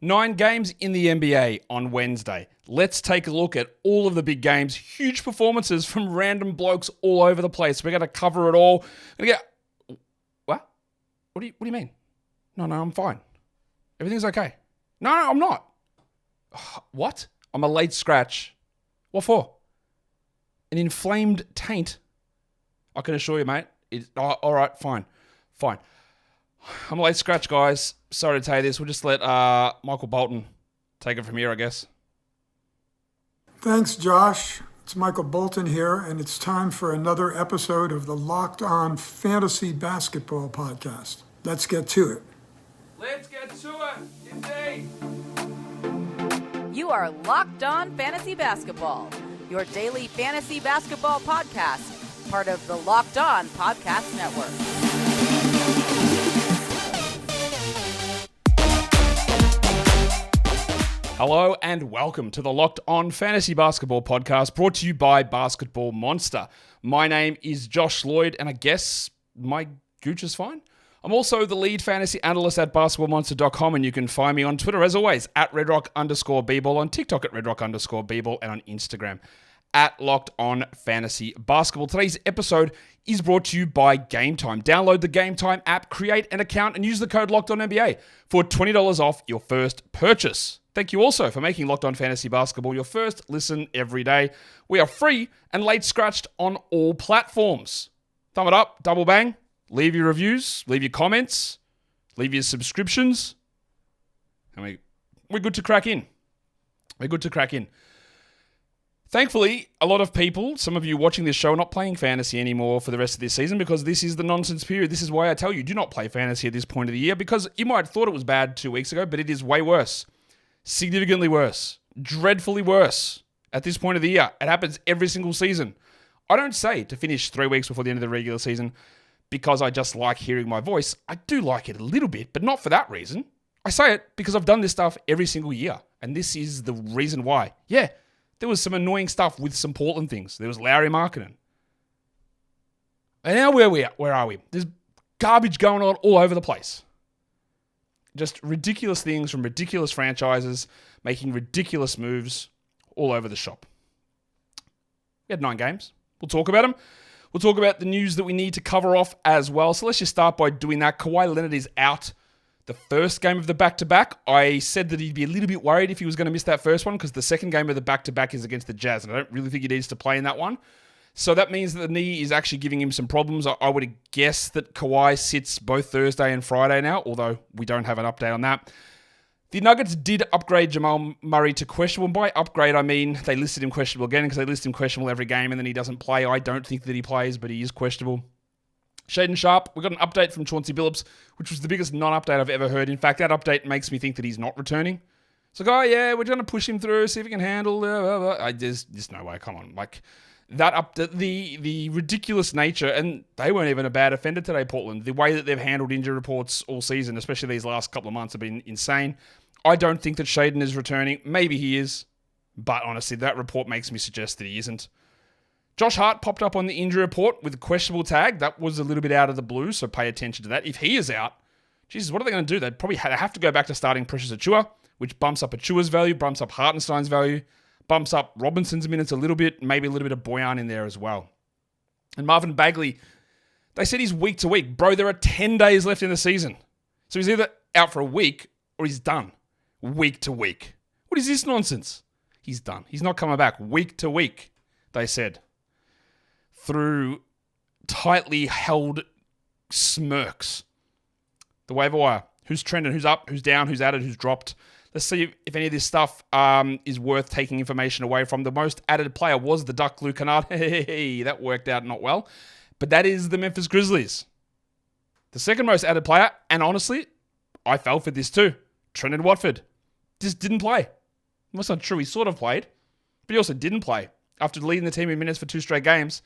9 games in the NBA on Wednesday. Let's take a look at all of the big games. Huge performances from random blokes all over the place. We're going to cover it all. What? What do you mean? No, I'm fine. Everything's okay. No, I'm not. What? I'm a late scratch. What for? An inflamed taint. I can assure you, mate. All right, fine. I'm a late scratch, guys. Sorry to tell you this. We'll just let Michael Bolton take it from here, I guess. Thanks, Josh. It's Michael Bolton here, and it's time for another episode of the Locked On Fantasy Basketball Podcast. Let's get to it. Let's get to it, indeed. You are Locked On Fantasy Basketball, your daily fantasy basketball podcast, part of the Locked On Podcast Network. Hello and welcome to the Locked On Fantasy Basketball Podcast, brought to you by Basketball Monster. My name is Josh Lloyd, and I guess my gooch is fine. I'm also the lead fantasy analyst at basketballmonster.com, and you can find me on Twitter, as always, at redrock_bball, on TikTok at redrock_bball, and on Instagram at Locked On Fantasy Basketball. Today's episode is brought to you by GameTime. Download the GameTime app, create an account, and use the code LOCKEDONNBA for $20 off your first purchase. Thank you also for making Locked On Fantasy Basketball your first listen every day. We are free and late scratched on all platforms. Thumb it up, double bang, leave your reviews, leave your comments, leave your subscriptions, and we're good to crack in. Thankfully, a lot of people, some of you watching this show, are not playing fantasy anymore for the rest of this season because this is the nonsense period. This is why I tell you, do not play fantasy at this point of the year, because you might have thought it was bad 2 weeks ago, but it is way worse. Significantly worse. Dreadfully worse at this point of the year. It happens every single season. I don't say to finish 3 weeks before the end of the regular season because I just like hearing my voice. I do like it a little bit, but not for that reason. I say it because I've done this stuff every single year, and this is the reason why. Yeah, there was some annoying stuff with some Portland things. There was Lowry Markkanen. And now where are we? There's garbage going on all over the place. Just ridiculous things from ridiculous franchises making ridiculous moves all over the shop. We had 9 games. We'll talk about them. We'll talk about the news that we need to cover off as well. So let's just start by doing that. Kawhi Leonard is out the first game of the back-to-back. I said that he'd be a little bit worried if he was going to miss that first one because the second game of the back-to-back is against the Jazz, and I don't really think he needs to play in that one. So that means that the knee is actually giving him some problems. I would guess that Kawhi sits both Thursday and Friday now, although we don't have an update on that. The Nuggets did upgrade Jamal Murray to questionable. And by upgrade, I mean they listed him questionable again because they list him questionable every game and then he doesn't play. I don't think that he plays, but he is questionable. Shaedon Sharpe, we got an update from Chauncey Billups, which was the biggest non-update I've ever heard. In fact, that update makes me think that he's not returning. It's like, oh yeah, we're going to push him through, see if he can handle. There's no way. Come on, like that the ridiculous nature, and they weren't even a bad offender today, Portland. The way that they've handled injury reports all season, especially these last couple of months, have been insane. I don't think that Shaedon is returning. Maybe he is, but honestly, that report makes me suggest that he isn't. Josh Hart popped up on the injury report with a questionable tag. That was a little bit out of the blue, so pay attention to that. If he is out, Jesus, what are they going to do? They'd probably have to go back to starting Precious Achiuwa, which bumps up Achiuwa's value, bumps up Hartenstein's value, bumps up Robinson's minutes a little bit, maybe a little bit of Bojan in there as well. And Marvin Bagley, they said he's week to week. Bro, there are 10 days left in the season. So he's either out for a week or he's done. Week to week. What is this nonsense? He's done. He's not coming back. Week to week, they said. Through tightly held smirks. The waiver wire. Who's trending? Who's up? Who's down? Who's added? Who's dropped? Let's see if any of this stuff is worth taking information away from. The most added player was the Duck, Luke Kennard. Hey, that worked out not well. But that is the Memphis Grizzlies. The second most added player, and honestly, I fell for this too. Trendon Watford. Just didn't play. That's not true. He sort of played, but he also didn't play. After leading the team in minutes for 2 straight games,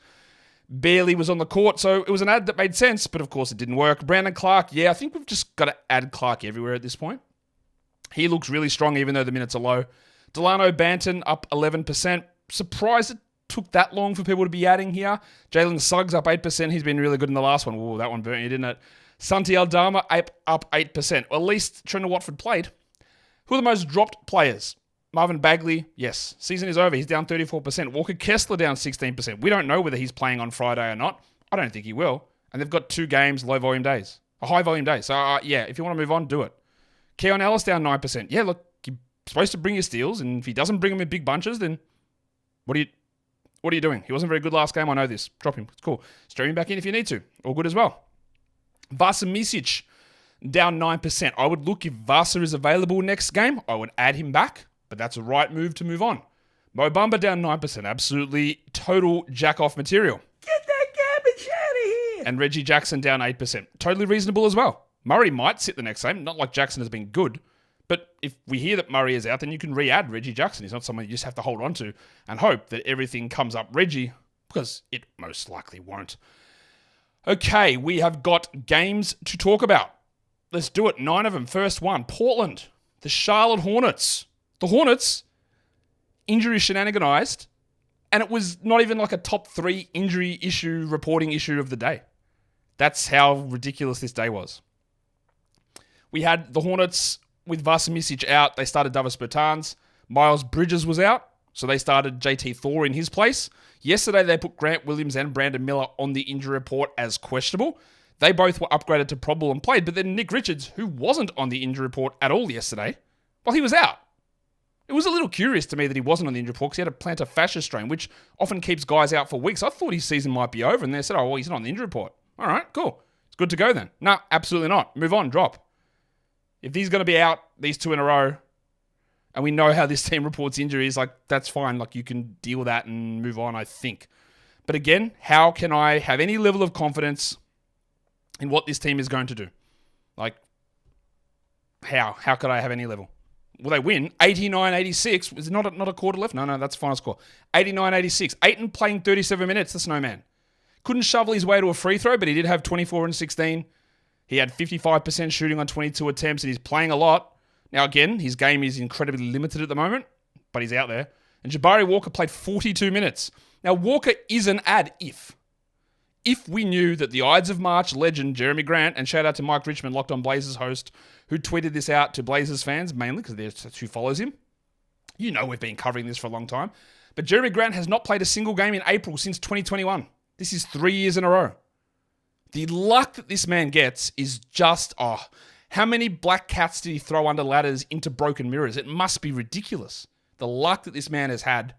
barely was on the court, so it was an ad that made sense, but of course it didn't work. Brandon Clark, yeah, I think we've just got to add Clark everywhere at this point. He looks really strong even though the minutes are low. Delano Banton up 11%. Surprised it took that long for people to be adding here. Jalen Suggs up 8%. He's been really good in the last one. Ooh, that one burnt you, didn't it? Santi Aldama up 8%. Well, at least Trendon Watford played. Who are the most dropped players? Marvin Bagley, yes. Season is over. He's down 34%. Walker Kessler down 16%. We don't know whether he's playing on Friday or not. I don't think he will. And they've got 2 games, low volume days. A high volume day. So, yeah, if you want to move on, do it. Keon Ellis down 9%. Yeah, look, you're supposed to bring your steals, and if he doesn't bring them in big bunches, then what are you doing? He wasn't very good last game. I know this. Drop him. It's cool. Stream him back in if you need to. All good as well. Vasa Micic down 9%. I would look if Vasa is available next game. I would add him back, but that's a right move to move on. Mo Bamba down 9%. Absolutely total jack-off material. Get that garbage out of here. And Reggie Jackson down 8%. Totally reasonable as well. Murray might sit the next game. Not like Jackson has been good. But if we hear that Murray is out, then you can re-add Reggie Jackson. He's not someone you just have to hold on to and hope that everything comes up Reggie, because it most likely won't. Okay, we have got games to talk about. Let's do it. 9 of them. First one, Portland. The Charlotte Hornets. The Hornets, injury shenaniganized, and it was not even like a top 3 injury issue, reporting issue of the day. That's how ridiculous this day was. We had the Hornets with Vasa Micic out. They started Davis Bertans. Miles Bridges was out, so they started JT Thor in his place. Yesterday, they put Grant Williams and Brandon Miller on the injury report as questionable. They both were upgraded to probable and played, but then Nick Richards, who wasn't on the injury report at all yesterday, well, he was out. It was a little curious to me that he wasn't on the injury report because he had a plantar fascia strain, which often keeps guys out for weeks. I thought his season might be over, and they said, oh, well, he's not on the injury report. All right, cool. It's good to go then. No, absolutely not. Move on, drop. If he's going to be out these 2 in a row, and we know how this team reports injuries, like, that's fine. Like, you can deal with that and move on, I think. But again, how can I have any level of confidence in what this team is going to do? Like, how? How could I have any level? Will they win? 89-86. Is it not a quarter left? No, that's final score. 89-86. Ayton playing 37 minutes, the snowman. Couldn't shovel his way to a free throw, but he did have 24 and 16. He had 55% shooting on 22 attempts, and he's playing a lot. Now, again, his game is incredibly limited at the moment, but he's out there. And Jabari Walker played 42 minutes. Now, Walker is an add if. If we knew that the Ides of March legend, Jeremy Grant, and shout out to Mike Richmond, Locked on Blazers host, who tweeted this out to Blazers fans, mainly because that's who follows him. You know we've been covering this for a long time. But Jeremy Grant has not played a single game in April since 2021. This is 3 years in a row. The luck that this man gets is just, how many black cats did he throw under ladders into broken mirrors? It must be ridiculous. The luck that this man has had,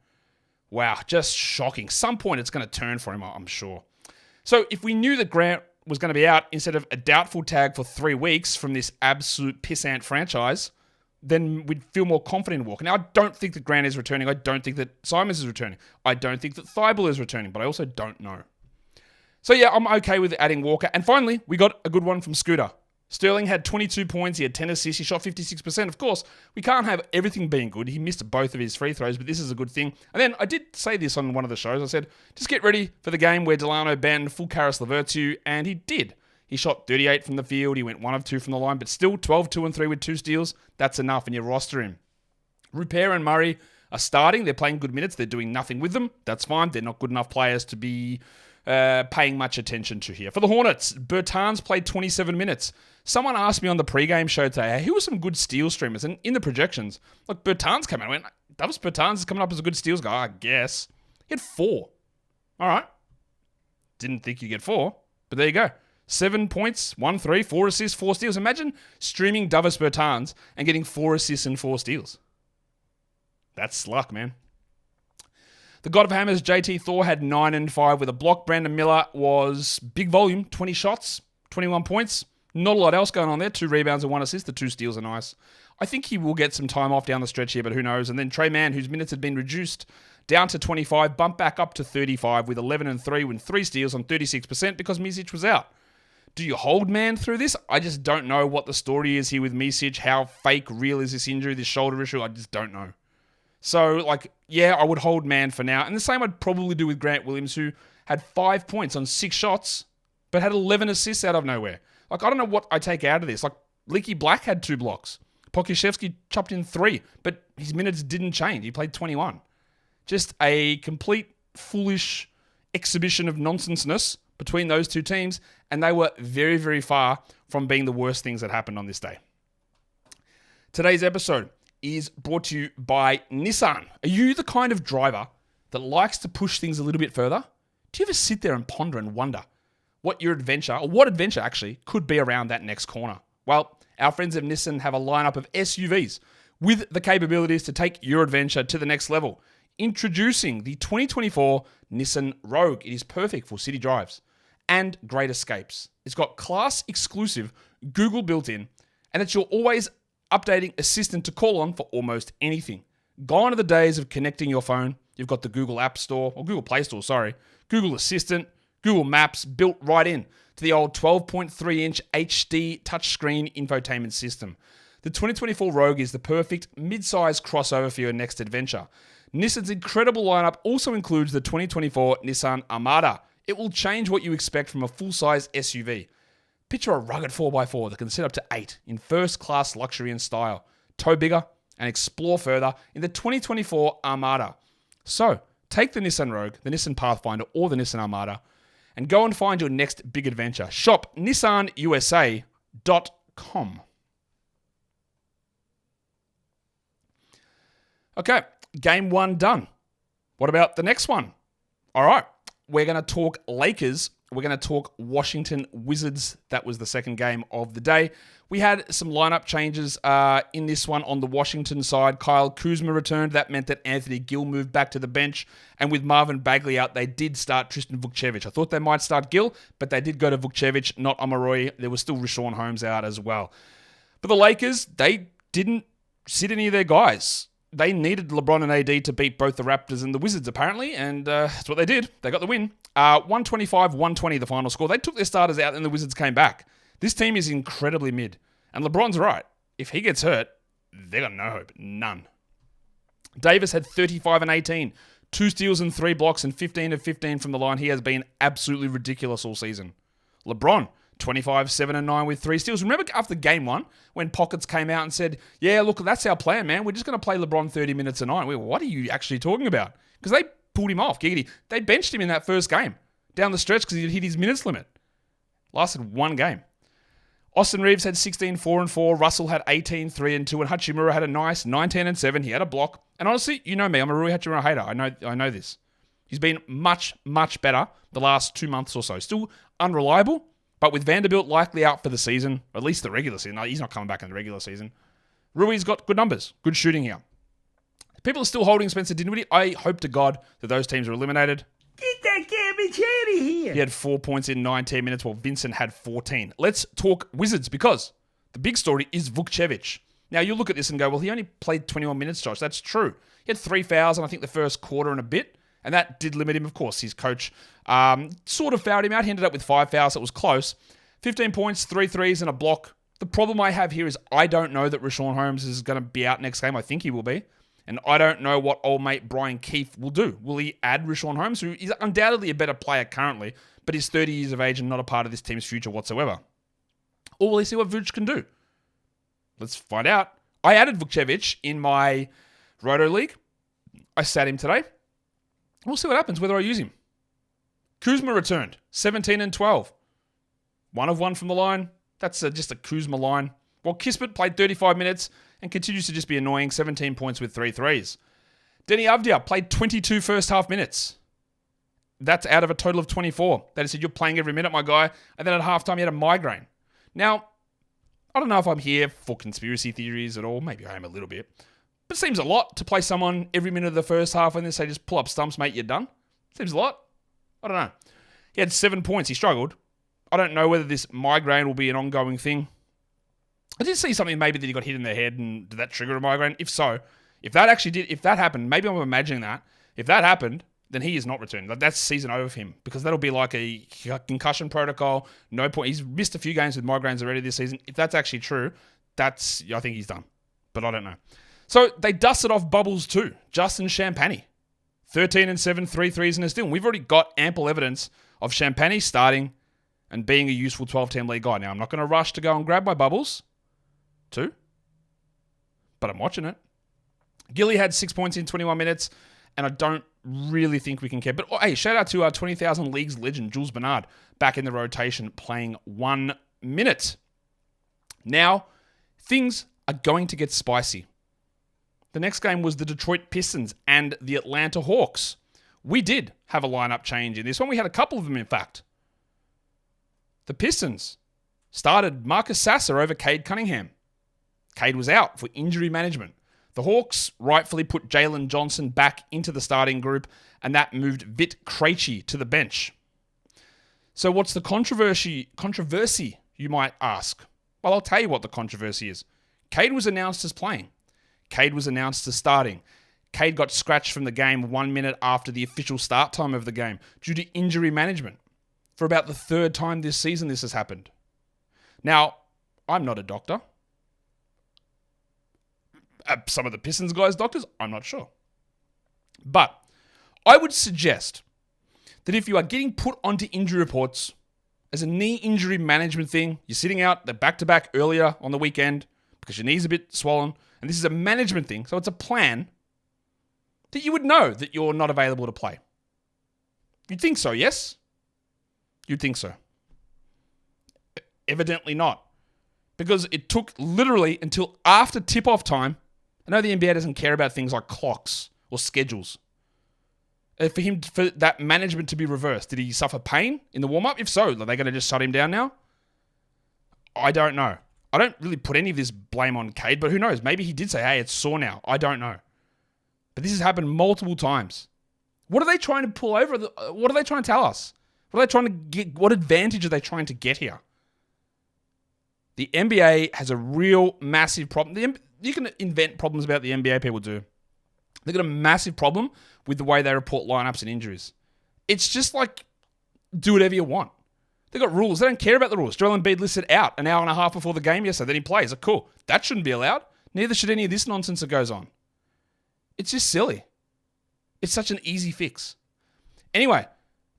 wow, just shocking. Some point it's going to turn for him, I'm sure. So if we knew that Grant was going to be out instead of a doubtful tag for 3 weeks from this absolute pissant franchise, then we'd feel more confident in Walker. Now, I don't think that Grant is returning. I don't think that Simons is returning. I don't think that Thibault is returning, but I also don't know. So yeah, I'm okay with adding Walker. And finally, we got a good one from Scooter. Sterling had 22 points. He had 10 assists. He shot 56%. Of course, we can't have everything being good. He missed both of his free throws, but this is a good thing. And then I did say this on one of the shows. I said, just get ready for the game where Delano banned full Karis LeVert, and he did. He shot 38 from the field. He went 1 of 2 from the line, but still 12, 2, and 3 with 2 steals. That's enough, and you roster him. Rupert and Murray are starting. They're playing good minutes. They're doing nothing with them. That's fine. They're not good enough players to be paying much attention to here. For the Hornets, Bertans played 27 minutes. Someone asked me on the pregame show today, hey, who were some good steal streamers? And in the projections, look, Bertans came out and went, Davis Bertans is coming up as a good steals guy, I guess. He had 4. All right. Didn't think you'd get 4, but there you go. 7 points, 1 3, 4 assists, 4 steals. Imagine streaming Davis Bertans and getting 4 assists and 4 steals. That's luck, man. The God of Hammers, JT Thor, had 9 and 5 with a block. Brandon Miller was big volume, 20 shots, 21 points. Not a lot else going on there. 2 rebounds and 1 assist. The 2 steals are nice. I think he will get some time off down the stretch here, but who knows. And then Trey Mann, whose minutes had been reduced down to 25, bumped back up to 35 with 11 and 3 with 3 steals on 36% because Micic was out. Do you hold Mann through this? I just don't know what the story is here with Micic. How fake, real is this injury, this shoulder issue? I just don't know. So, yeah, I would hold Mann for now. And the same I'd probably do with Grant Williams, who had 5 points on 6 shots, but had 11 assists out of nowhere. I don't know what I take out of this. Leaky Black had 2 blocks. Pokuševski chopped in 3, but his minutes didn't change. He played 21. Just a complete foolish exhibition of nonsenseness between those 2 teams, and they were very, very far from being the worst things that happened on this day. Today's episode is brought to you by Nissan. Are you the kind of driver that likes to push things a little bit further? Do you ever sit there and ponder and wonder what adventure actually could be around that next corner? Well, our friends at Nissan have a lineup of SUVs with the capabilities to take your adventure to the next level. Introducing the 2024 Nissan Rogue. It is perfect for city drives and great escapes. It's got class-exclusive Google built-in, and it's your always updating assistant to call on for almost anything. Gone are the days of connecting your phone. You've got the Google App Store, or Google Play Store, Google Assistant, Google Maps built right in to the old 12.3-inch HD touchscreen infotainment system. The 2024 Rogue is the perfect mid-size crossover for your next adventure. Nissan's incredible lineup also includes the 2024 Nissan Armada. It will change what you expect from a full-size SUV. Picture a rugged 4x4 that can sit up to 8 in first-class luxury and style. Tow bigger and explore further in the 2024 Armada. So, take the Nissan Rogue, the Nissan Pathfinder, or the Nissan Armada, and go and find your next big adventure. Shop nissanusa.com. Okay, game 1 done. What about the next one? All right, we're going to talk Lakers. We're going to talk Washington Wizards. That was the second game of the day. We had some lineup changes in this one on the Washington side. Kyle Kuzma returned. That meant that Anthony Gill moved back to the bench. And with Marvin Bagley out, they did start Tristan Vukcevic. I thought they might start Gill, but they did go to Vukcevic, not Omoruyi. There was still Rashawn Holmes out as well. But the Lakers, they didn't sit any of their guys. They needed LeBron and AD to beat both the Raptors and the Wizards, apparently, and that's what they did. They got the win. 125-120, the final score. They took their starters out and the Wizards came back. This team is incredibly mid. And LeBron's right. If he gets hurt, they got no hope. None. Davis had 35 and 18, 2 steals and 3 blocks, and 15 of 15 from the line. He has been absolutely ridiculous all season. LeBron, 25, 7 and 9 with 3 steals. Remember after game 1 when Pockets came out and said, yeah, look, that's our plan, man. We're just going to play LeBron 30 minutes a night. What are you actually talking about? Because they pulled him off. Giggity. They benched him in that first game down the stretch because he hit his minutes limit. Lasted 1 game. Austin Reeves had 16, 4 and 4. Russell had 18, 3 and 2. And Hachimura had a nice 19 and 7. He had a block. And honestly, you know me. I'm a Rui Hachimura hater. I know this. He's been much, much better the last 2 months or so. Still unreliable, but with Vanderbilt likely out for the season, or at least the regular season. No, he's not coming back in the regular season. Rui's got good numbers. Good shooting here. People are still holding Spencer Dinwiddie. I hope to God that those teams are eliminated. Get that garbage out of here. He had 4 points in 19 minutes, while Vincent had 14. Let's talk Wizards, because the big story is Vukcevic. Now, you look at this and go, well, he only played 21 minutes, Josh. That's true. He had 3 fouls in, I think, the first quarter and a bit, and that did limit him. Of course, his coach sort of fouled him out. He ended up with 5 fouls. It was close. 15 points, 3 threes, and a block. The problem I have here is I don't know that Rashawn Holmes is going to be out next game. I think he will be. And I don't know what old mate Brian Keefe will do. Will he add Rashawn Holmes, who is undoubtedly a better player currently, but is 30 years of age and not a part of this team's future whatsoever? Or will he see what Vooch can do? Let's find out. I added Vukcevic in my Roto League. I sat him today. We'll see what happens, whether I use him. Kuzma returned, 17 and 12. 1 of 1 from the line. That's just a Kuzma line. While Kispert played 35 minutes and continues to just be annoying, 17 points with 3 threes. Denny Avdia played 22 first half minutes. That's out of a total of 24. They said, you're playing every minute, my guy. And then at halftime, he had a migraine. Now, I don't know if I'm here for conspiracy theories at all. Maybe I am a little bit. But it seems a lot to play someone every minute of the first half and then say, just pull up stumps, mate, you're done. Seems a lot. I don't know. He had 7 points. He struggled. I don't know whether this migraine will be an ongoing thing. I did see something maybe that he got hit in the head and did that trigger a migraine? If so, if that happened, maybe I'm imagining that. If that happened, then he is not returning. That's season over for him, because that'll be like a concussion protocol. No point. He's missed a few games with migraines already this season. If that's actually true, I think he's done. But I don't know. So they dusted off Bubbles too. Justin Champagny. 13 and 7, 3 threes and a steal. We've already got ample evidence of Champagny starting and being a useful 12-team league guy. Now, I'm not going to rush to go and grab my Bubbles too, but I'm watching it. Gilly had 6 points in 21 minutes, and I don't really think we can care. But hey, shout out to our 20,000 Leagues legend, Jules Bernard, back in the rotation, playing 1 minute. Now, things are going to get spicy The next game was the Detroit Pistons and the Atlanta Hawks. We did have a lineup change in this one. We had a couple of them, in fact. The Pistons started Marcus Sasser over Cade Cunningham. Cade was out for injury management. The Hawks rightfully put Jalen Johnson back into the starting group, and that moved Vit Krejci to the bench. So what's the controversy, you might ask? Well, I'll tell you what the controversy is. Cade was announced as playing. Cade was announced as starting. Cade got scratched from the game 1 minute after the official start time of the game due to injury management. For about the third time this season, this has happened. Now, I'm not a doctor. Some of the Pistons guys' doctors, I'm not sure. But I would suggest that if you are getting put onto injury reports as a knee injury management thing, you're sitting out the back-to-back earlier on the weekend because your knee's a bit swollen, and this is a management thing, so it's a plan, that you would know that you're not available to play. You'd think so, yes? You'd think so. Evidently not. Because it took literally until after tip-off time. I know the NBA doesn't care about things like clocks or schedules. For that management to be reversed, did he suffer pain in the warm-up? If so, are they going to just shut him down now? I don't know. I don't really put any of this blame on Cade, but who knows? Maybe he did say, hey, it's sore now. I don't know. But this has happened multiple times. What are they trying to pull over? What are they trying to tell us? What are they trying to get? What advantage are they trying to get here? The NBA has a real massive problem. You can invent problems about the NBA, people do. They've got a massive problem with the way they report lineups and injuries. It's just like, do whatever you want. They've got rules. They don't care about the rules. Joel Embiid listed out an hour and a half before the game yesterday. Then he plays. Like, cool. That shouldn't be allowed. Neither should any of this nonsense that goes on. It's just silly. It's such an easy fix. Anyway,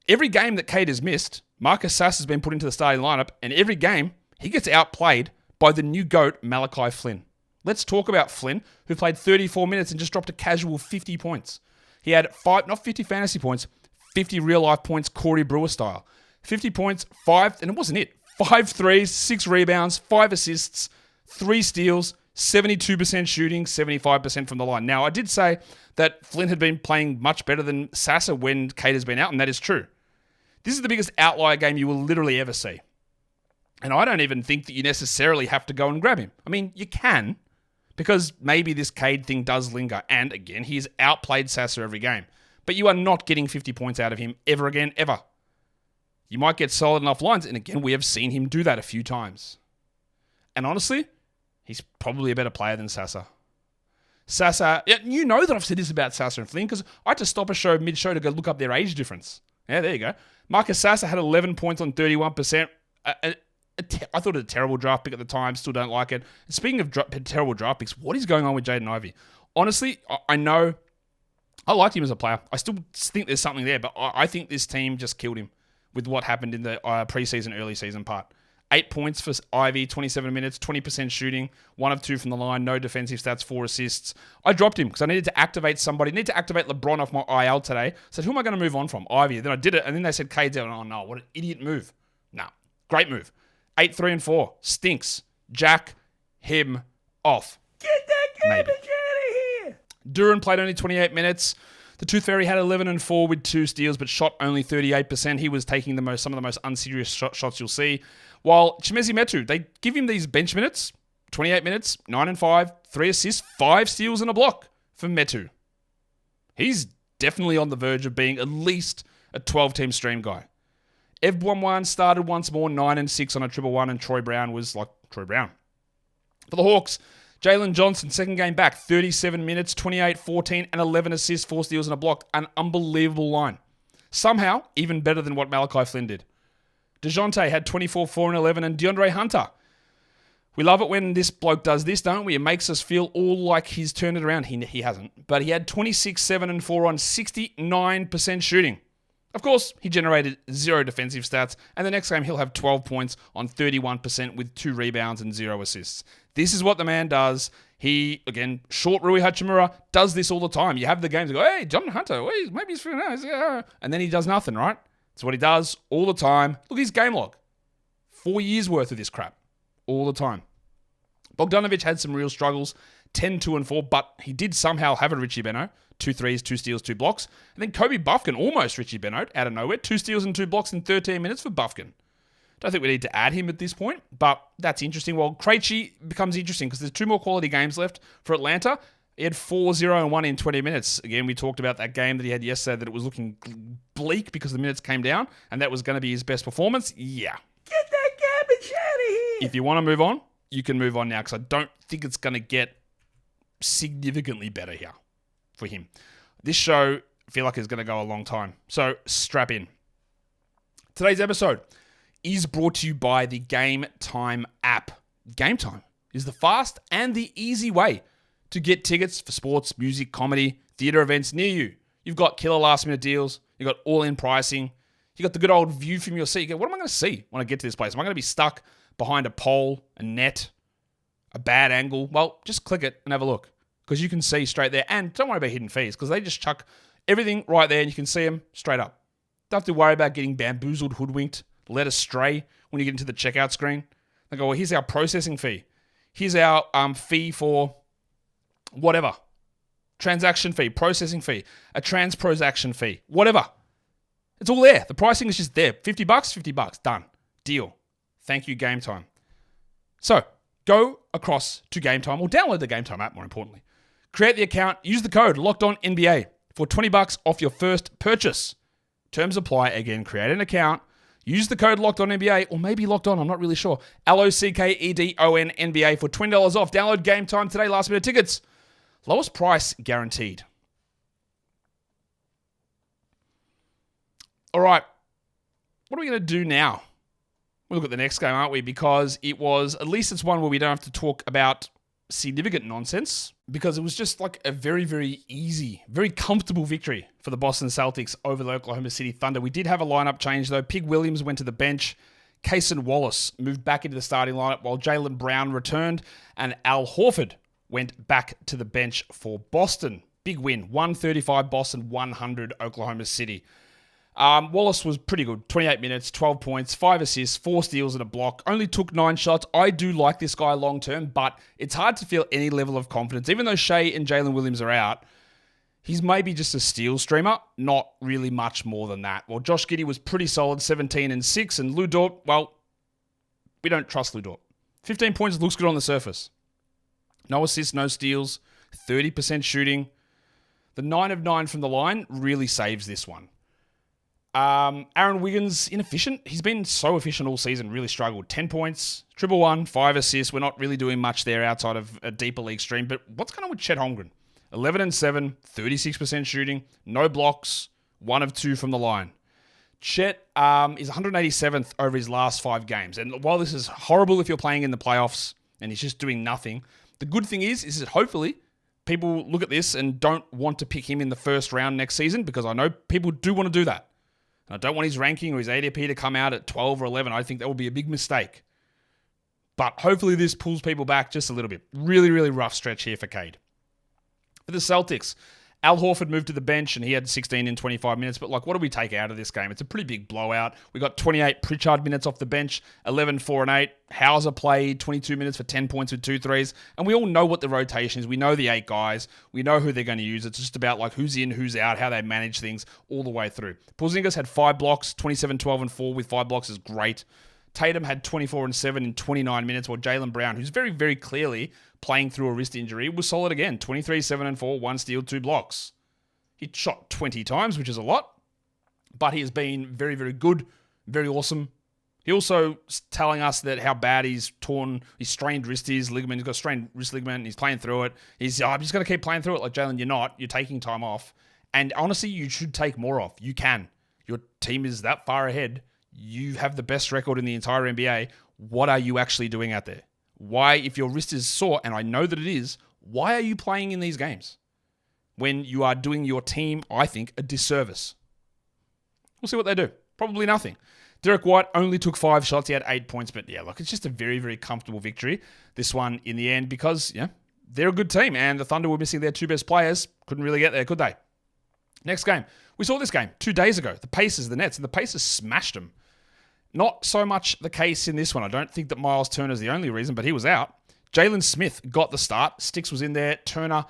every game that Cade has missed, Marcus Sass has been put into the starting lineup, and every game, he gets outplayed by the new GOAT, Malachi Flynn. Let's talk about Flynn, who played 34 minutes and just dropped a casual 50 points. He had not 50 fantasy points, 50 real-life points, Corey Brewer style. 50 points, 5, and it wasn't it. 5 threes, 6 rebounds, 5 assists, 3 steals, 72% shooting, 75% from the line. Now, I did say that Flynn had been playing much better than Sasser when Cade has been out, and that is true. This is the biggest outlier game you will literally ever see. And I don't even think that you necessarily have to go and grab him. I mean, you can, because maybe this Cade thing does linger. And again, he's outplayed Sasser every game. But you are not getting 50 points out of him ever again, ever. You might get solid enough lines, and again, we have seen him do that a few times. And honestly, he's probably a better player than Sasser. Sasser, yeah, you know that I've said this about Sasser and Flynn, because I had to stop a show mid-show to go look up their age difference. Yeah, there you go. Marcus Sasser had 11 points on 31%. I thought it was a terrible draft pick at the time, still don't like it. Speaking of terrible draft picks, what is going on with Jaden Ivey? Honestly, I know, I liked him as a player. I still think there's something there, but I think this team just killed him with what happened in the preseason, early season part. 8 points for Ivy, 27 minutes, 20% shooting, 1 of 2 from the line, no defensive stats, 4 assists. I dropped him because I needed to activate somebody. I need to activate LeBron off my IL today. I said, who am I going to move on from? Ivy. Then I did it, and then they said Cade's out. Oh no, what an idiot move. No, great move. 8, 3, and 4. Stinks. Jack him off. Get that garbage out of here! Duran played only 28 minutes. The Tooth Fairy had 11 and 4 with 2 steals, but shot only 38%. He was taking some of the most unserious shots you'll see. While Chimezie Metu, they give him these bench minutes, 28 minutes, 9 and 5, 3 assists, 5 steals and a block for Metu. He's definitely on the verge of being at least a 12-team stream guy. Ev Buamwan started once more, 9 and 6 on a 1-1, and Troy Brown was like Troy Brown. For the Hawks, Jalen Johnson, second game back, 37 minutes, 28, 14, and 11 assists, 4 steals and a block. An unbelievable line. Somehow, even better than what Malachi Flynn did. DeJounte had 24, 4, and 11, and DeAndre Hunter. We love it when this bloke does this, don't we? It makes us feel all like he's turned it around. He hasn't. But he had 26, 7, and 4 on 69% shooting. Of course, he generated 0 defensive stats, and the next game he'll have 12 points on 31% with 2 rebounds and 0 assists. This is what the man does. He, again, short Rui Hachimura, does this all the time. You have the games that go, hey, John Hunter, maybe he's feeling nice. And then he does nothing, right? That's what he does all the time. Look at his game log. 4 years worth of this crap. All the time. Bogdanovic had some real struggles. 10, 2, and 4, but he did somehow have a Richie Beno. 2 threes, 2 steals, 2 blocks. And then Kobe Buffkin, almost Richie Beno, out of nowhere. 2 steals and 2 blocks in 13 minutes for Buffkin. Don't think we need to add him at this point, but that's interesting. Well, Krejci becomes interesting because there's 2 more quality games left for Atlanta. He had 4, 0, and 1 in 20 minutes. Again, we talked about that game that he had yesterday, that it was looking bleak because the minutes came down, and that was going to be his best performance. Yeah. Get that garbage out of here. If you want to move on, you can move on now, because I don't think it's going to get significantly better here for him. This show, I feel like, is going to go a long time. So strap in. Today's episode is brought to you by the GameTime app. GameTime is the fast and the easy way to get tickets for sports, music, comedy, theater events near you. You've got killer last minute deals. You've got all-in pricing. You've got the good old view from your seat. You go, what am I going to see when I get to this place? Am I going to be stuck behind a pole, a net, a bad angle? Well, just click it and have a look, because you can see straight there. And don't worry about hidden fees, because they just chuck everything right there and you can see them straight up. Don't have to worry about getting bamboozled, hoodwinked, led astray when you get into the checkout screen. They go, well, here's our processing fee. Here's our fee for whatever. Transaction fee, processing fee, a transaction fee, whatever. It's all there. The pricing is just there. $50, $50. Done. Deal. Thank you, GameTime. So, go across to GameTime, or download the GameTime app, more importantly. Create the account. Use the code LOCKEDONNBA for $20 off your first purchase. Terms apply. Again, create an account. Use the code LOCKEDONNBA, or maybe Locked On, I'm not really sure. LOCKEDONNBA for $20 off. Download GameTime today. Last minute tickets. Lowest price guaranteed. All right. What are we going to do now? We'll look at the next game, aren't we? Because it was, at least it's one where we don't have to talk about significant nonsense, because it was just like a very, very easy, very comfortable victory for the Boston Celtics over the Oklahoma City Thunder. We did have a lineup change, though. Pig Williams went to the bench. Cason Wallace moved back into the starting lineup, while Jaylen Brown returned, and Al Horford went back to the bench for Boston. Big win. 135 Boston, 100 Oklahoma City. Wallace was pretty good. 28 minutes, 12 points, 5 assists, 4 steals and a block. Only took 9 shots. I do like this guy long term, but it's hard to feel any level of confidence. Even though Shea and Jalen Williams are out, he's maybe just a steal streamer, not really much more than that. Well, Josh Giddey was pretty solid, 17 and 6. And Lou Dort, well, we don't trust Lou Dort. 15 points looks good on the surface. No assists, no steals, 30% shooting. The 9 of 9 from the line really saves this one. Aaron Wiggins, inefficient. He's been so efficient all season, really struggled. 10 points, 111, 5 assists. We're not really doing much there outside of a deeper league stream. But what's going on with Chet Holmgren? 11 and 7, 36% shooting, no blocks, 1 of 2 from the line. Chet is 187th over his last 5 games. And while this is horrible if you're playing in the playoffs and he's just doing nothing, the good thing is that hopefully people look at this and don't want to pick him in the first round next season, because I know people do want to do that. And I don't want his ranking or his ADP to come out at 12 or 11. I think that would be a big mistake. But hopefully this pulls people back just a little bit. Really, really rough stretch here for Cade. For the Celtics, Al Horford moved to the bench and he had 16 in 25 minutes. But what do we take out of this game? It's a pretty big blowout. We got 28 Pritchard minutes off the bench, 11, 4, and 8. Hauser played 22 minutes for 10 points with 2 threes. And we all know what the rotation is. We know the 8 guys. We know who they're going to use. It's just about who's in, who's out, how they manage things all the way through. Porzingis had 5 blocks, 27, 12, and 4 with 5 blocks is great. Tatum had 24 and 7 in 29 minutes, while Jaylen Brown, who's very, very clearly playing through a wrist injury, was solid again. 23, 7, and 4, 1 steal, 2 blocks. He shot 20 times, which is a lot, but he has been very, very good, very awesome. He also is telling us that how bad he's strained wrist ligament. He's got a strained wrist ligament, and he's playing through it. He's, I'm just going to keep playing through it. Like, Jalen, you're not. You're taking time off. And honestly, you should take more off. You can. Your team is that far ahead. You have the best record in the entire NBA. What are you actually doing out there? Why, if your wrist is sore, and I know that it is, why are you playing in these games when you are doing your team, I think, a disservice? We'll see what they do. Probably nothing. Derek White only took 5 shots. He had 8 points. But yeah, look, it's just a very, very comfortable victory, this one in the end, because they're a good team. And the Thunder were missing their 2 best players. Couldn't really get there, could they? Next game. We saw this game 2 days ago. The Pacers, the Nets. And the Pacers smashed them. Not so much the case in this one. I don't think that Miles Turner's the only reason, but he was out. Jalen Smith got the start. Sticks was in there. Turner,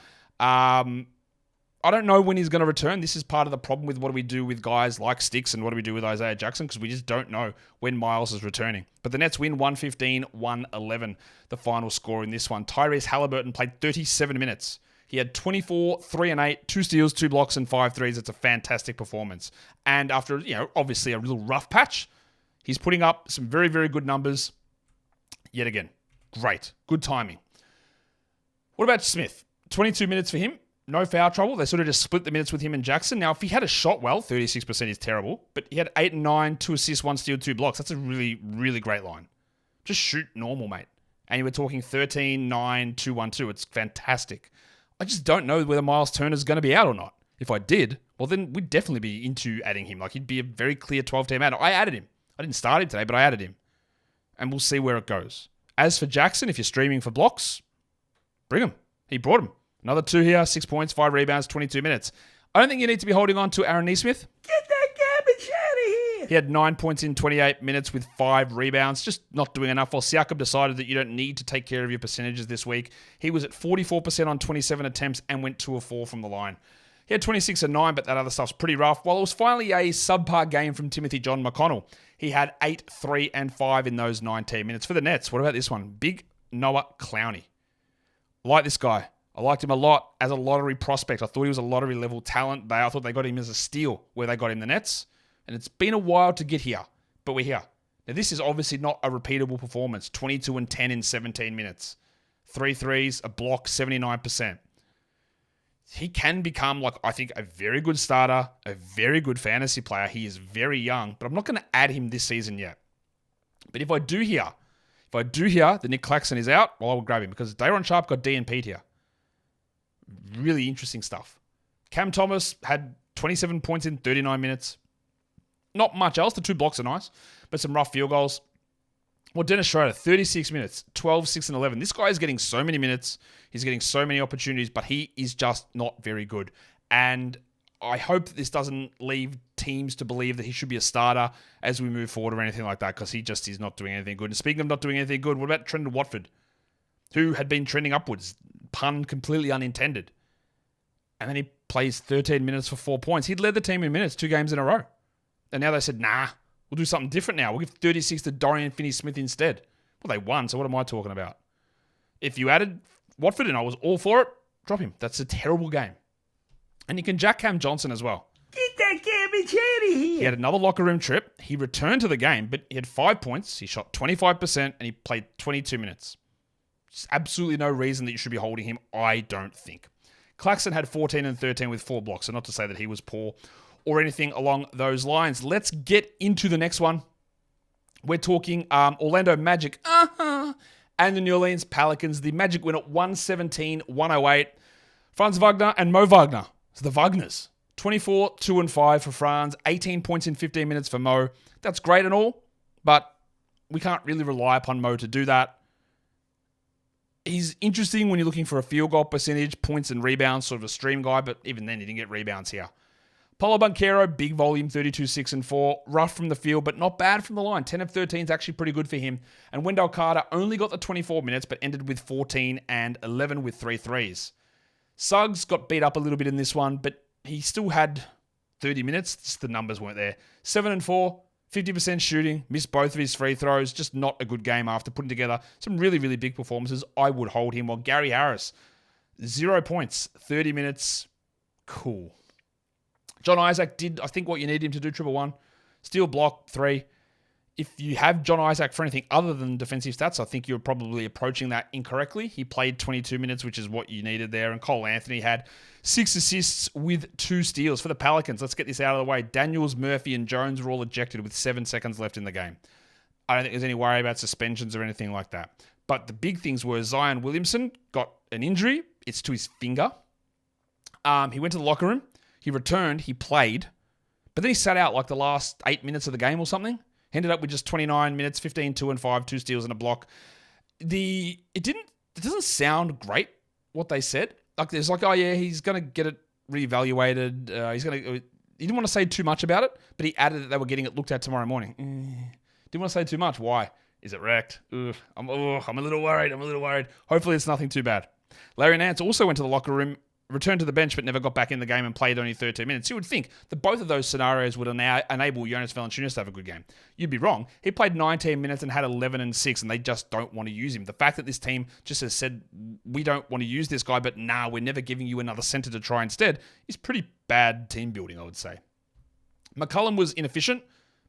I don't know when he's going to return. This is part of the problem with what do we do with guys like Sticks and what do we do with Isaiah Jackson, because we just don't know when Miles is returning. But the Nets win 115-111, the final score in this one. Tyrese Halliburton played 37 minutes. He had 24, 3 and 8, 2 steals, 2 blocks, and 5 threes. It's a fantastic performance. And after, obviously a little rough patch, he's putting up some very, very good numbers. Yet again, great. Good timing. What about Smith? 22 minutes for him. No foul trouble. They sort of just split the minutes with him and Jackson. Now, if he had a shot well, 36% is terrible, but he had 8 and 9, 2 assists, 1 steal, 2 blocks. That's a really, really great line. Just shoot normal, mate. And you were talking 13, 9, 2, 1, 2. It's fantastic. I just don't know whether Miles Turner's going to be out or not. If I did, well, then we'd definitely be into adding him. Like, he'd be a very clear 12-team add. I added him. I didn't start him today, but I added him. And we'll see where it goes. As for Jackson, if you're streaming for blocks, bring him. He brought him. Another 2 here, 6 points, 5 rebounds, 22 minutes. I don't think you need to be holding on to Aaron Nesmith. Get that garbage out of here. He had 9 points in 28 minutes with 5 rebounds. Just not doing enough. While Siakam decided that you don't need to take care of your percentages this week. He was at 44% on 27 attempts and went 2 of 4 from the line. He had 26 and 9, but that other stuff's pretty rough. While it was finally a subpar game from Timothy John McConnell, he had 8, 3, and 5 in those 19 minutes. For the Nets, what about this one? Big Noah Clowney. I like this guy. I liked him a lot as a lottery prospect. I thought he was a lottery level talent. I thought they got him as a steal where they got him the Nets. And it's been a while to get here, but we're here. Now, this is obviously not a repeatable performance. 22 and 10 in 17 minutes. 3 threes, a block, 79%. He can become, I think, a very good starter, a very good fantasy player. He is very young, but I'm not going to add him this season yet. But if I do hear that Nick Claxton is out, well, I will grab him because Day'Ron Sharpe got DNP'd here. Really interesting stuff. Cam Thomas had 27 points in 39 minutes. Not much else. The 2 blocks are nice, but some rough field goals. Well, Dennis Schroeder, 36 minutes, 12, 6, and 11. This guy is getting so many minutes. He's getting so many opportunities, but he is just not very good. And I hope that this doesn't leave teams to believe that he should be a starter as we move forward or anything like that, because he just is not doing anything good. And speaking of not doing anything good, what about Trendon Watford, who had been trending upwards? Pun completely unintended. And then he plays 13 minutes for 4 points. He'd led the team in minutes 2 games in a row. And now they said, nah, we'll do something different now. We'll give 36 to Dorian Finney-Smith instead. Well, they won, so what am I talking about? If you added Watford and I was all for it, drop him. That's a terrible game. And you can jack Cam Johnson as well. Get that garbage out of here. He had another locker room trip. He returned to the game, but he had 5 points. He shot 25% and he played 22 minutes. There's absolutely no reason that you should be holding him, I don't think. Claxton had 14 and 13 with 4 blocks, so not to say that he was poor or anything along those lines. Let's get into the next one. We're talking Orlando Magic and the New Orleans Pelicans. The Magic win at 117-108. Franz Wagner and Mo Wagner. So the Wagners. 24, 2 and 5 for Franz. 18 points in 15 minutes for Mo. That's great and all, but we can't really rely upon Mo to do that. He's interesting when you're looking for a field goal percentage, points and rebounds, sort of a stream guy, but even then he didn't get rebounds here. Paulo Banchero, big volume, 32, 6 and 4. Rough from the field, but not bad from the line. 10 of 13 is actually pretty good for him. And Wendell Carter only got the 24 minutes, but ended with 14 and 11 with 3 threes. Suggs got beat up a little bit in this one, but he still had 30 minutes. Just the numbers weren't there. 7 and 4. 50% shooting, missed both of his free throws. Just not a good game after putting together some really, really big performances. I would hold him. While Gary Harris, 0 points, 30 minutes. Cool. John Isaac did, I think, what you need him to do, 1-1. Steal, block, 3. If you have John Isaac for anything other than defensive stats, I think you're probably approaching that incorrectly. He played 22 minutes, which is what you needed there. And Cole Anthony had 6 assists with 2 steals. For the Pelicans, let's get this out of the way. Daniels, Murphy, and Jones were all ejected with 7 seconds left in the game. I don't think there's any worry about suspensions or anything like that. But the big things were Zion Williamson got an injury. It's to his finger. He went to the locker room. He returned. He played. But then he sat out like the last 8 minutes of the game or something. He ended up with just 29 minutes, 15, 2 and 5, 2 steals and a block. It doesn't sound great, what they said. Like, there's like, oh yeah, he's going to get it reevaluated. He didn't want to say too much about it, but he added that they were getting it looked at tomorrow morning. Didn't want to say too much. Why? Is it wrecked? I'm a little worried. Hopefully it's nothing too bad. Larry Nance also went to the locker room, returned to the bench, but never got back in the game and played only 13 minutes. You would think that both of those scenarios would enable Jonas Valanciunas to have a good game. You'd be wrong. He played 19 minutes and had 11 and 6, and they just don't want to use him. The fact that this team just has said, we don't want to use this guy, but we're never giving you another center to try instead, is pretty bad team building, I would say. McCollum was inefficient,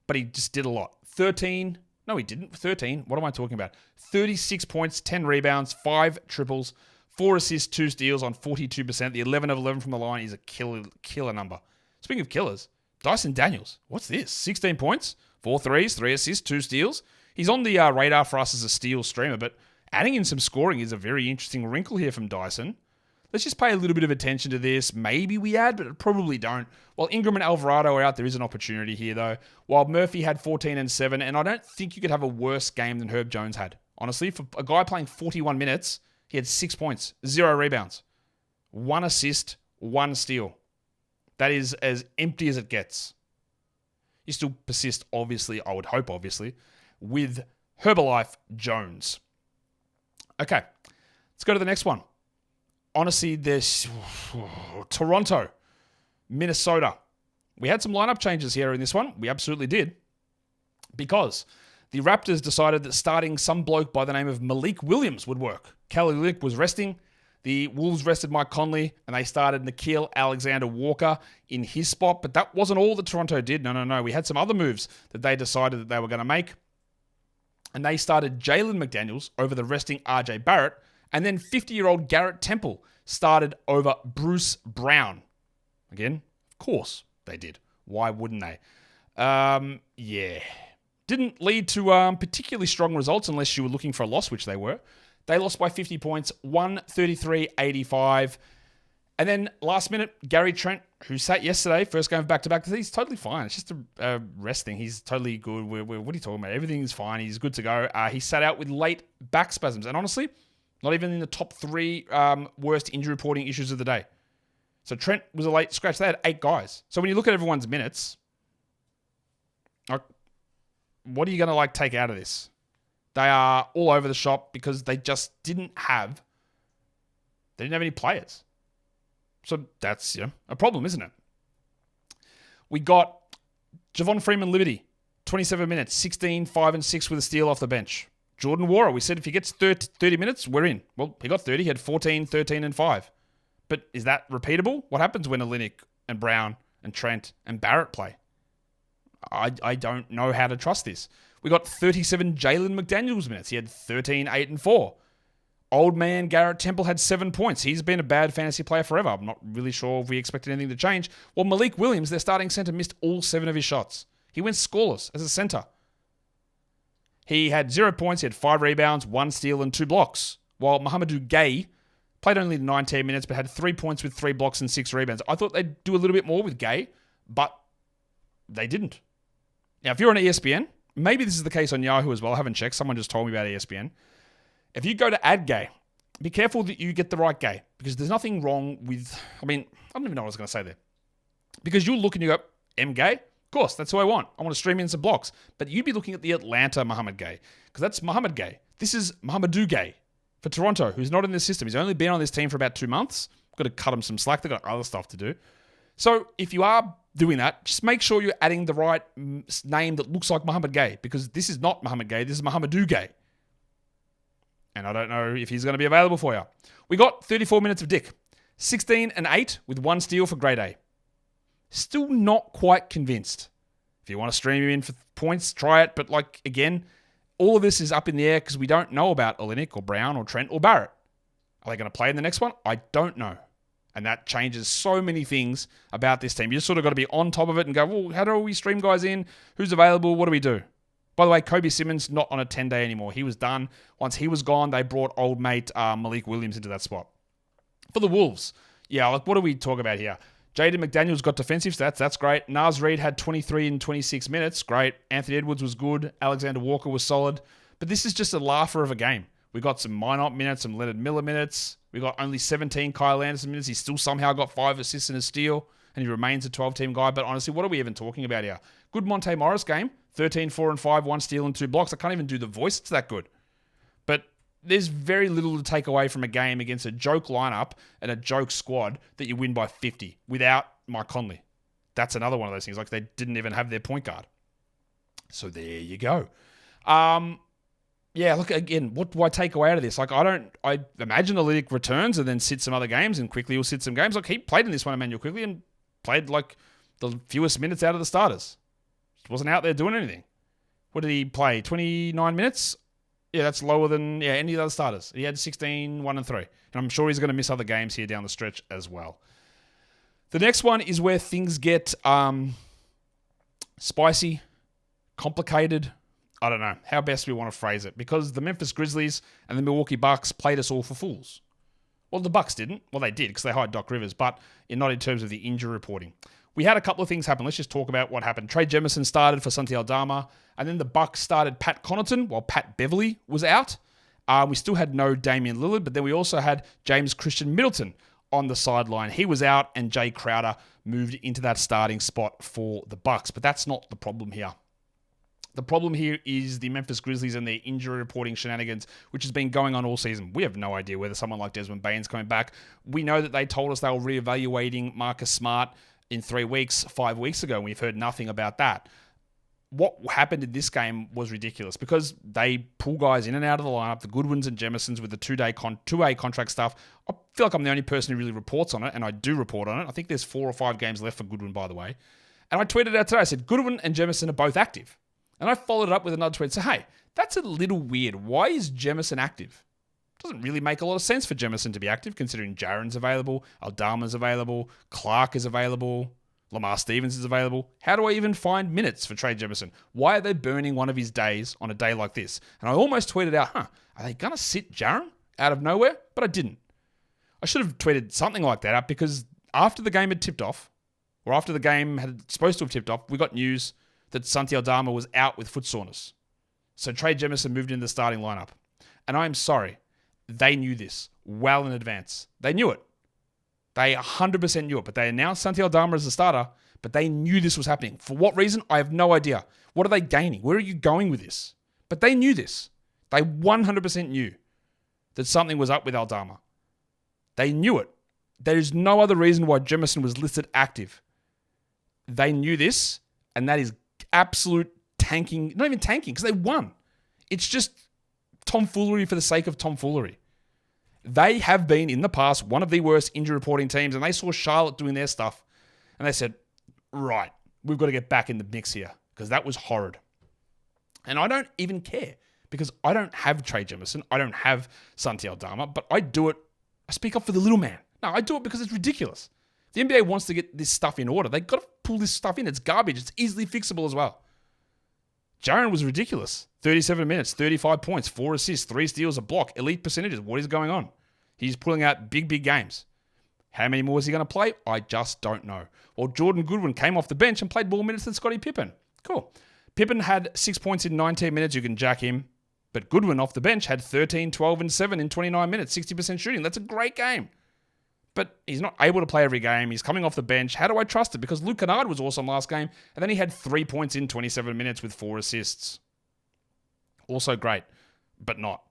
but he just did a lot. 13. No, he didn't. 13. What am I talking about? 36 points, 10 rebounds, 5 triples, 4 assists, 2 steals on 42%. The 11 of 11 from the line is a killer number. Speaking of killers, Dyson Daniels. What's this? 16 points, 4 threes, 3 assists, 2 steals. He's on the radar for us as a steal streamer, but adding in some scoring is a very interesting wrinkle here from Dyson. Let's just pay a little bit of attention to this. Maybe we add, but probably don't. While Ingram and Alvarado are out, there is an opportunity here, though. While Murphy had 14 and 7, and I don't think you could have a worse game than Herb Jones had. Honestly, for a guy playing 41 minutes, he had 6 points, 0 rebounds, 1 assist, 1 steal. That is as empty as it gets. You still persist, obviously, I would hope, obviously, with Herbalife Jones. Okay, let's go to the next one. Honestly, there's Toronto, Minnesota. We had some lineup changes here in this one. We absolutely did. Because the Raptors decided that starting some bloke by the name of Malik Williams would work. Kelly Olynyk was resting. The Wolves rested Mike Conley, and they started Nickeil Alexander-Walker in his spot. But that wasn't all that Toronto did. No. We had some other moves that they decided that they were going to make. And they started Jalen McDaniels over the resting RJ Barrett. And then 50-year-old Garrett Temple started over Bruce Brown. Again, of course they did. Why wouldn't they? Yeah. Didn't lead to particularly strong results unless you were looking for a loss, which they were. They lost by 50 points, 133-85. And then last minute, Gary Trent, who sat yesterday, first game of back-to-back, he's totally fine. It's just a rest thing. He's totally good. What are you talking about? Everything's fine. He's good to go. He sat out with late back spasms. And honestly, not even in the top 3 worst injury reporting issues of the day. So Trent was a late scratch. They had 8 guys. So when you look at everyone's minutes, what are you going to take out of this? They are all over the shop because they just didn't have any players. So that's a problem, isn't it? We got Javon Freeman-Liberty, 27 minutes, 16, 5 and 6 with a steal off the bench. Jordan Nwora, we said if he gets 30 minutes, we're in. Well, he got 30. He had 14, 13, and 5. But is that repeatable? What happens when Olynyk and Brown and Trent and Barrett play? I don't know how to trust this. We got 37 Jalen McDaniels minutes. He had 13, 8, and 4. Old man Garrett Temple had 7 points. He's been a bad fantasy player forever. I'm not really sure if we expected anything to change. Well, Malik Williams, their starting center, missed all 7 of his shots. He went scoreless as a center. He had 0 points. He had 5 rebounds, 1 steal, and 2 blocks. While Mohamedou Gay played only 19 minutes, but had 3 points with 3 blocks and 6 rebounds. I thought they'd do a little bit more with Gay, but they didn't. Now, if you're on ESPN, maybe this is the case on Yahoo as well. I haven't checked. Someone just told me about ESPN. If you go to add Gay, be careful that you get the right Gay, because there's nothing wrong with, I don't even know what I was going to say there. Because you'll look and you go, M Gay? Of course, that's who I want. I want to stream in some blocks. But you'd be looking at the Atlanta Mohamed Gay, because that's Mohamed Gay. This is Mohamedou Gay for Toronto, who's not in this system. He's only been on this team for about 2 months. Got to cut him some slack. They've got other stuff to do. So if you are doing that, just make sure you're adding the right name that looks like Mohamed Gay, because this is not Mohamed Gay. This is Mohamedou Gay. And I don't know if he's going to be available for you. We got 34 minutes of Dick. 16 and 8 with 1 steal for grade A. Still not quite convinced. If you want to stream him in for points, try it. But again, all of this is up in the air because we don't know about Olynyk or Brown or Trent or Barrett. Are they going to play in the next one? I don't know. And that changes so many things about this team. You just sort of got to be on top of it and go, well, how do we stream guys in? Who's available? What do we do? By the way, Kobe Simmons not on a 10-day anymore. He was done. Once he was gone, they brought old mate Malik Williams into that spot. For the Wolves, what do we talk about here? Jaden McDaniels got defensive stats. That's great. Naz Reid had 23 and 26 minutes. Great. Anthony Edwards was good. Alexander Walker was solid. But this is just a laugher of a game. We got some Minot minutes, some Leonard Miller minutes. We got only 17 Kyle Anderson minutes. He still somehow got 5 assists and a steal, and he remains a 12-team guy. But honestly, what are we even talking about here? Good Monte Morris game, 13, 4, and 5, 1 steal and 2 blocks. I can't even do the voice. It's that good. But there's very little to take away from a game against a joke lineup and a joke squad that you win by 50 without Mike Conley. That's another one of those things. Like, they didn't even have their point guard. So there you go. Yeah, look, again, what do I take away out of this? Like, I imagine Olynyk returns and then sits some other games, and Quickly will sit some games. Like, he played in this one, Emmanuel Quickly, and played like the fewest minutes out of the starters. Just wasn't out there doing anything. What did he play? 29 minutes? Yeah, that's lower than any of the other starters. He had 16, 1, and 3. And I'm sure he's going to miss other games here down the stretch as well. The next one is where things get spicy, complicated. I don't know how best we want to phrase it, because the Memphis Grizzlies and the Milwaukee Bucks played us all for fools. Well, the Bucks didn't. Well, they did because they hired Doc Rivers, but not in terms of the injury reporting. We had a couple of things happen. Let's just talk about what happened. Trey Jemison started for Santi Aldama, and then the Bucks started Pat Connaughton while Pat Beverly was out. We still had no Damian Lillard, but then we also had James Christian Middleton on the sideline. He was out, and Jay Crowder moved into that starting spot for the Bucks. But that's not the problem here. The problem here is the Memphis Grizzlies and their injury reporting shenanigans, which has been going on all season. We have no idea whether someone like Desmond Bane's coming back. We know that they told us they were reevaluating Marcus Smart in 3 weeks, 5 weeks ago, and we've heard nothing about that. What happened in this game was ridiculous because they pull guys in and out of the lineup, the Goodwins and Jemisons with the 2A contract stuff. I feel like I'm the only person who really reports on it, and I do report on it. I think there's 4 or 5 games left for Goodwin, by the way. And I tweeted out today, I said, Goodwin and Jemison are both active. And I followed it up with another tweet. So, hey, that's a little weird. Why is Jemison active? Doesn't really make a lot of sense for Jemison to be active, considering Jaren's available, Aldama's available, Clark is available, Lamar Stevens is available. How do I even find minutes for Trey Jemison? Why are they burning one of his days on a day like this? And I almost tweeted out, are they going to sit Jaren out of nowhere? But I didn't. I should have tweeted something like that out because after the game had tipped off, or after the game had supposed to have tipped off, we got news that Santi Aldama was out with foot soreness. So Trey Jemison moved into the starting lineup. And I'm sorry, they knew this well in advance. They knew it. They 100% knew it, but they announced Santi Aldama as the starter, but they knew this was happening. For what reason? I have no idea. What are they gaining? Where are you going with this? But they knew this. They 100% knew that something was up with Aldama. They knew it. There is no other reason why Jemison was listed active. They knew this, and that is absolute tanking. Not even tanking, because they won. It's just tomfoolery for the sake of tomfoolery. They have been, in the past, one of the worst injury reporting teams, and they saw Charlotte doing their stuff, and they said, right, we've got to get back in the mix here, because that was horrid. And I don't even care, because I don't have Trey Jemison, I don't have Santi Aldama, but I do it, I speak up for the little man. No, I do it because it's ridiculous. The NBA wants to get this stuff in order. They've got to pull this stuff in. It's garbage. It's easily fixable as well. Jaren was ridiculous. 37 minutes, 35 points, 4 assists, 3 steals, a block, elite percentages. What is going on? He's pulling out big games. How many more is he going to play? I just don't know. Well, Jordan Goodwin came off the bench and played more minutes than Scottie Pippen. Cool. Pippen had 6 points in 19 minutes. You can jack him. But Goodwin off the bench had 13, 12, and 7 in 29 minutes, 60% shooting. That's a great game. But he's not able to play every game. He's coming off the bench. How do I trust it? Because Luke Kennard was awesome last game, and then he had 3 points in 27 minutes with 4 assists. Also great, but not.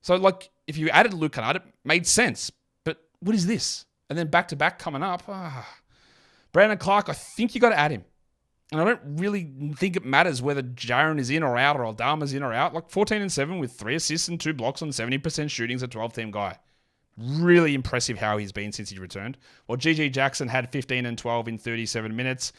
So, like, if you added Luke Kennard, it made sense. But what is this? And then back-to-back coming up. Brandon Clark, I think you got to add him. And I don't really think it matters whether Jaren is in or out or Aldama's in or out. Like, 14 and 7 with 3 assists and 2 blocks on 70% shooting is a 12-team guy. Really impressive how he's been since he returned. Well, GG Jackson had 15 and 12 in 37 minutes.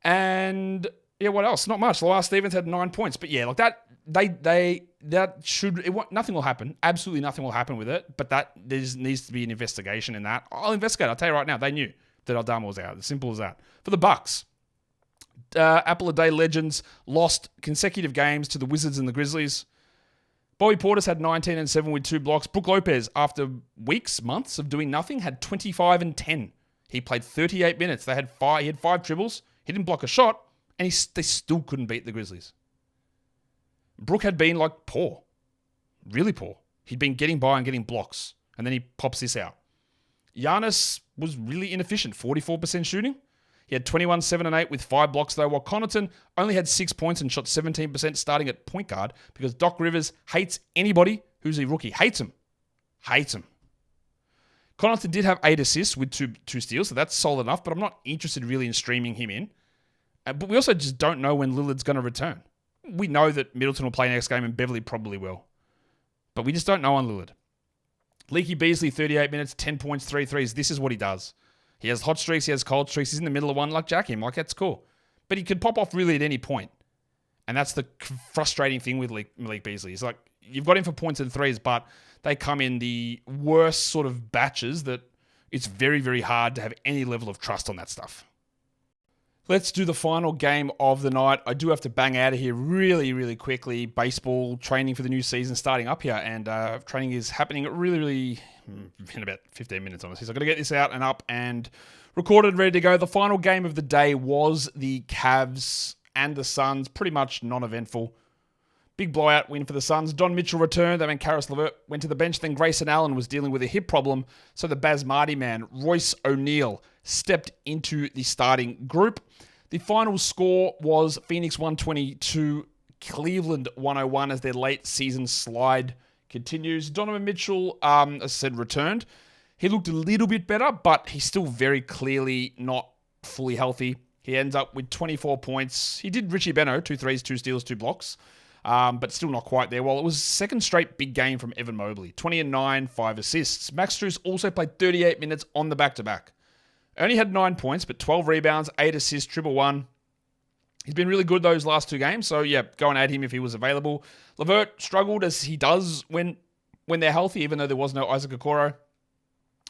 And, yeah, what else? Not much. Lamar Stevens had 9 points. But, yeah, like nothing will happen. Absolutely nothing will happen with it. But there needs to be an investigation in that. I'll investigate. I'll tell you right now. They knew that Aldama was out. As simple as that. For the Bucks, Apple a Day legends lost consecutive games to the Wizards and the Grizzlies. Bobby Portis had 19 and 7 with 2 blocks. Brook Lopez, after months of doing nothing, had 25 and 10. He played 38 minutes. He had 5 dribbles. He didn't block a shot, and they still couldn't beat the Grizzlies. Brook had been, like, poor. Really poor. He'd been getting by and getting blocks, and then he pops this out. Giannis was really inefficient, 44% shooting. He had 21, 7, and 8 with 5 blocks, though, while Connaughton only had 6 points and shot 17% starting at point guard because Doc Rivers hates anybody who's a rookie. Hates him. Connaughton did have 8 assists with two steals, so that's solid enough, but I'm not interested really in streaming him in. But we also just don't know when Lillard's going to return. We know that Middleton will play next game and Beverly probably will. But we just don't know on Lillard. Leaky Beasley, 38 minutes, 10 points, 3 threes. This is what he does. He has hot streaks, he has cold streaks. He's in the middle of one, like jack him. Like, that's cool. But he could pop off really at any point. And that's the frustrating thing with Malik Beasley. It's like, you've got him for points and threes, but they come in the worst sort of batches that it's very, very hard to have any level of trust on that stuff. Let's do the final game of the night. I do have to bang out of here really, really quickly. Baseball training for the new season starting up here, and training is happening really in about 15 minutes, honestly. So I've got to get this out and up and recorded, ready to go. The final game of the day was the Cavs and the Suns. Pretty much non-eventful. Big blowout win for the Suns. Don Mitchell returned. Then Karis LeVert went to the bench. Then Grayson Allen was dealing with a hip problem. So the Basmati man, Royce O'Neal, stepped into the starting group. The final score was Phoenix 122, Cleveland 101 as their late season slide continues. Donovan Mitchell, as I said, returned. He looked a little bit better, but he's still very clearly not fully healthy. He ends up with 24 points. He did Richie Beno, 2 threes, 2 steals, 2 blocks. But still not quite there. Well, it was second straight big game from Evan Mobley. 20 and 9, 5 assists. Max Strus also played 38 minutes on the back-to-back. Only had 9 points, but 12 rebounds, 8 assists, triple one. He's been really good those last 2 games, so yeah, go and add him if he was available. LeVert struggled as he does when they're healthy, even though there was no Isaac Okoro.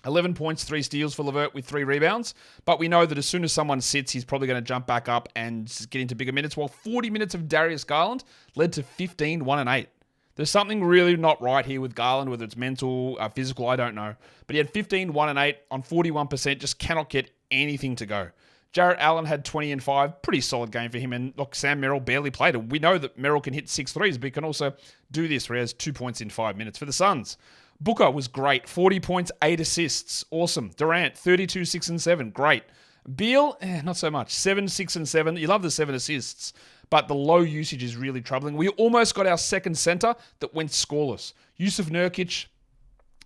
11 points, 3 steals for LeVert with 3 rebounds. But we know that as soon as someone sits, he's probably going to jump back up and get into bigger minutes. While 40 minutes of Darius Garland led to 15, 1 and 8. There's something really not right here with Garland, whether it's mental, physical, I don't know. But he had 15, 1 and 8 on 41%, just cannot get anything to go. Jarrett Allen had 20 and 5, pretty solid game for him. And look, Sam Merrill barely played it. We know that Merrill can hit 6 threes, but he can also do this where he has 2 points in 5 minutes for the Suns. Booker was great. 40 points, 8 assists. Awesome. Durant, 32, 6 and 7. Great. Beal, not so much. 7, 6 and 7. You love the 7 assists, but the low usage is really troubling. We almost got our second center that went scoreless. Yusuf Nurkic,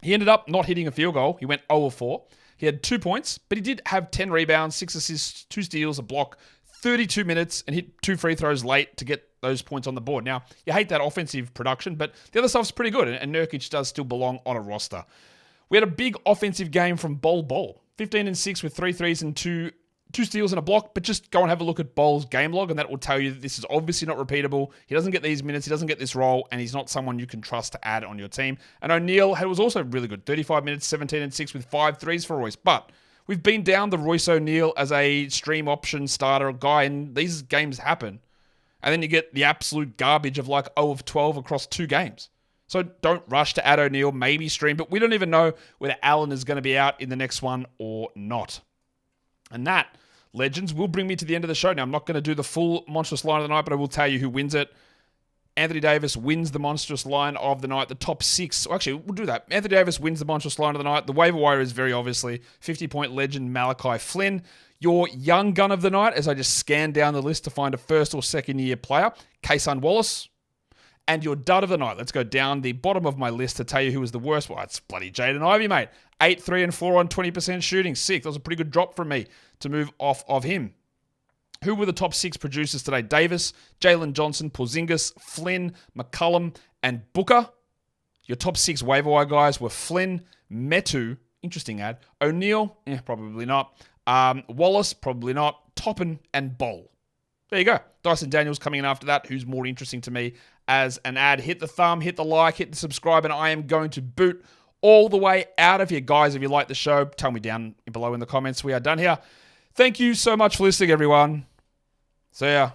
he ended up not hitting a field goal. He went 0 of 4. He had 2 points, but he did have 10 rebounds, 6 assists, 2 steals, a block, 32 minutes, and hit 2 free throws late to get those points on the board. Now, you hate that offensive production, but the other stuff's pretty good, and Nurkic does still belong on a roster. We had a big offensive game from Bol. 15 and 6 with 3 threes and 2 steals and a block, but just go and have a look at Bol's game log, and that will tell you that this is obviously not repeatable. He doesn't get these minutes, he doesn't get this role, and he's not someone you can trust to add on your team. And O'Neal was also really good. 35 minutes, 17 and 6 with 5 threes for Royce. But we've been down the Royce O'Neal as a stream option starter guy, and these games happen. And then you get the absolute garbage of like 0 of 12 across 2 games. So don't rush to add O'Neal, maybe stream, but we don't even know whether Allen is going to be out in the next one or not. And that, legends, will bring me to the end of the show. Now, I'm not going to do the full monstrous line of the night, but I will tell you who wins it. Anthony Davis wins the monstrous line of the night. The top 6, actually, we'll do that. Anthony Davis wins the monstrous line of the night. The waiver wire is very obviously 50-point legend Malachi Flynn. Your young gun of the night, as I just scan down the list to find a first or second year player, Kayson Wallace. And your dud of the night, let's go down the bottom of my list to tell you who was the worst. Well, it's bloody Jaden Ivey, mate. 8, 3, and 4 on 20% shooting. Sick. That was a pretty good drop from me to move off of him. Who were the top 6 producers today? Davis, Jalen Johnson, Porzingis, Flynn, McCollum, and Booker. Your top 6 waiver wire guys were Flynn, Metu, interesting ad, O'Neal, probably not, Wallace, probably not, Toppin, and Bol. There you go. Dyson Daniels coming in after that, who's more interesting to me as an ad. Hit the thumb, hit the like, hit the subscribe, and I am going to boot all the way out of here. Guys, if you like the show, tell me down below in the comments. We are done here. Thank you so much for listening, everyone. See ya.